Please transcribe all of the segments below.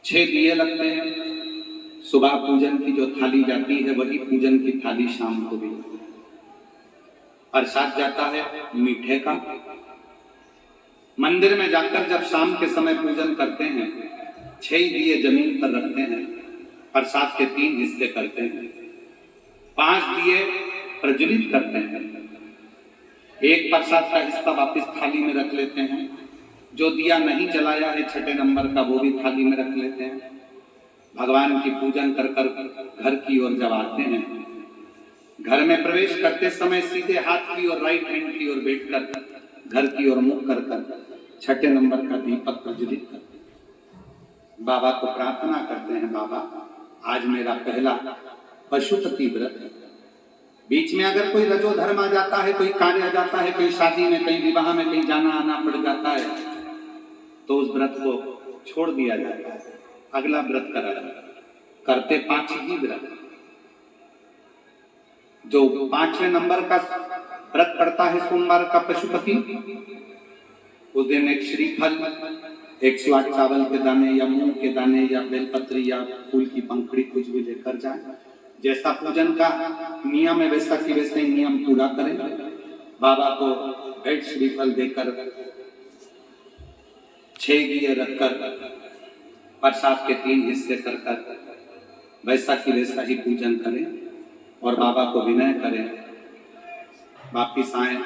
6 दिए लगते हैं। सुबह पूजन की जो थाली जाती है वही पूजन की थाली शाम को भी। प्रसाद जाता है मीठे का। मंदिर में जाकर जब शाम के समय पूजन करते हैं 6 दिए जमीन पर रखते हैं, प्रसाद के 3 हिस्से करते हैं, 5 दिए प्रज्वलित करते हैं, एक प्रसाद का हिस्सा वापस थाली में रख लेते हैं, जो दिया नहीं जलाया है 6ठे नंबर का वो भी थाली में रख लेते हैं। भगवान की पूजन कर कर घर की ओर जब आते हैं, घर में प्रवेश करते समय सीधे हाथ की और राइट हैंड की ओर बैठकर घर की ओर मुख कर कर 6ठे नंबर का दीपक प्रज्वलित करते हैं। बाबा को प्रार्थना करते हैं, बाबा आज मेरा पहला पशुपति व्रत है। बीच में अगर कोई रजो धर्म आ जाता है, कोई कार्य आ जाता है, कोई शादी में, कहीं विवाह में, कहीं जाना आना पड़ जाता है, तो उस व्रत को छोड़ दिया जाता है, अगला व्रत करा जाता है। करते 5 ही व्रत। जो 5वें नंबर का व्रत पड़ता है सोमवार का पशुपति, उस दिन एक श्रीफल, 108 चावल के दाने या मूंग के दाने या बेलपत्री या फूल की पंखड़ी कुछ भी लेकर जाए। जैसा पूजन का नियम है वैसा की वैसे ही नियम पूरा करें। बाबा को भेंट श्रीफल देकर 6 दिए रखकर प्रसाद के 3 हिस्से कर कर वैसा की वैसा ही पूजन करें और बाबा को विनय करें। वापिस आए,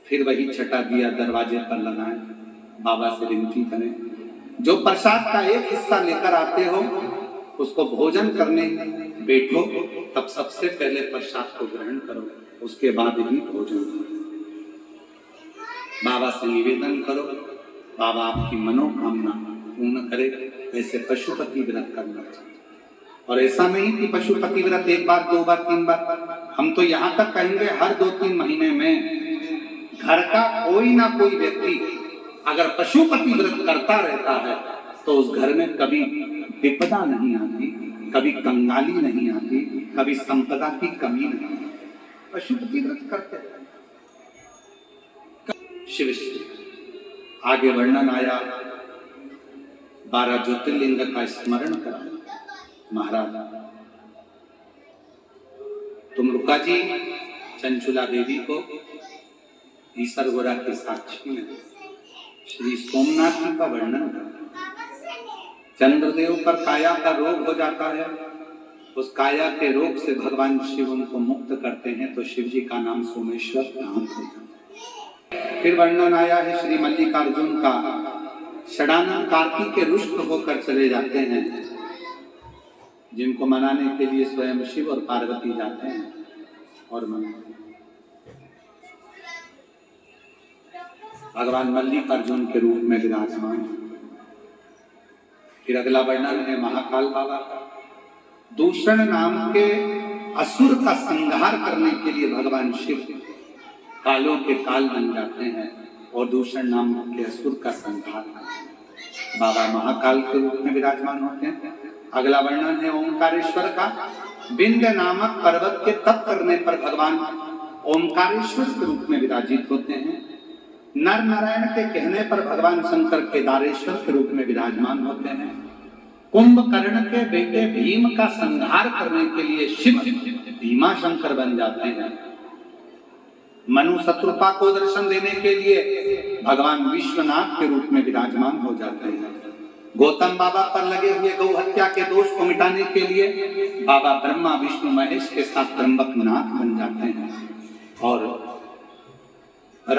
फिर वही 6ठा दिया दरवाजे पर लगाएं, बाबा से विनती करें। जो प्रसाद का एक हिस्सा लेकर आते हो उसको भोजन करने बैठो, तब सबसे पहले प्रसाद को ग्रहण करो, उसके बाद ही भोजन करो। बाबा से निवेदन करो, बाबा आपकी मनोकामना पूर्ण करे। ऐसे पशुपति व्रत करना चाहिए। और ऐसा नहीं कि पशुपति व्रत 1 बार 2 बार 3 बार, हम तो यहाँ तक कहेंगे हर 2-3 महीने में घर का कोई ना कोई व्यक्ति अगर पशुपति व्रत करता रहता है तो उस घर में कभी विपदा नहीं आती, कभी कंगाली नहीं आती, कभी संपदा की कमी नहीं। पशुपति व्रत करते हैं। शिव आगे वर्णन आया, 12 ज्योतिर्लिंग का स्मरण कराया। महाराज तुम रुका जी चंचुला देवी को ईसर गोरा के साक्षी में श्री सोमनाथ जी का वर्णन करता। चंद्रदेव पर काया का रोग हो जाता है, उस काया के रोग से भगवान शिव उनको मुक्त करते हैं, तो शिव जी का नाम सोमेश्वर नाम हो जाता है। फिर वर्णन आया है श्री मल्लिकार्जुन का, षडानन कार्तिक के रुष्ट होकर चले जाते हैं, जिनको मनाने के लिए स्वयं शिव और पार्वती जाते हैं और मनाते हैं। भगवान मल्लिकार्जुन के रूप में विराजमान। फिर अगला वर्णन है महाकाल बाबा का। दूषण नाम के असुर का संहार करने के लिए भगवान शिव कालों के काल बन जाते हैं और दूषण नाम के असुर का संहार करते हैं। बाबा महाकाल के रूप में विराजमान होते हैं। अगला वर्णन है ओंकारेश्वर का। विंध्य नामक पर्वत के तप करने पर भगवान ओंकारेश्वर के रूप में विराजित होते हैं। नर नारायण के कहने पर भगवान शंकर केदारेश्वर के रूप में विराजमान होते हैं। कुंभकर्ण के बेटे भीम का संहार करने के लिए शिव भीमा शंकर बन जाते हैं। मनु शत्रुपा को दर्शन देने के लिए भगवान विश्वनाथ के रूप में विराजमान हो जाते हैं। गौतम बाबा पर लगे हुए गौ हत्या के दोष को मिटाने के लिए बाबा ब्रह्मा विष्णु महेश के साथ त्र्यंबकनाथ बन जाते हैं और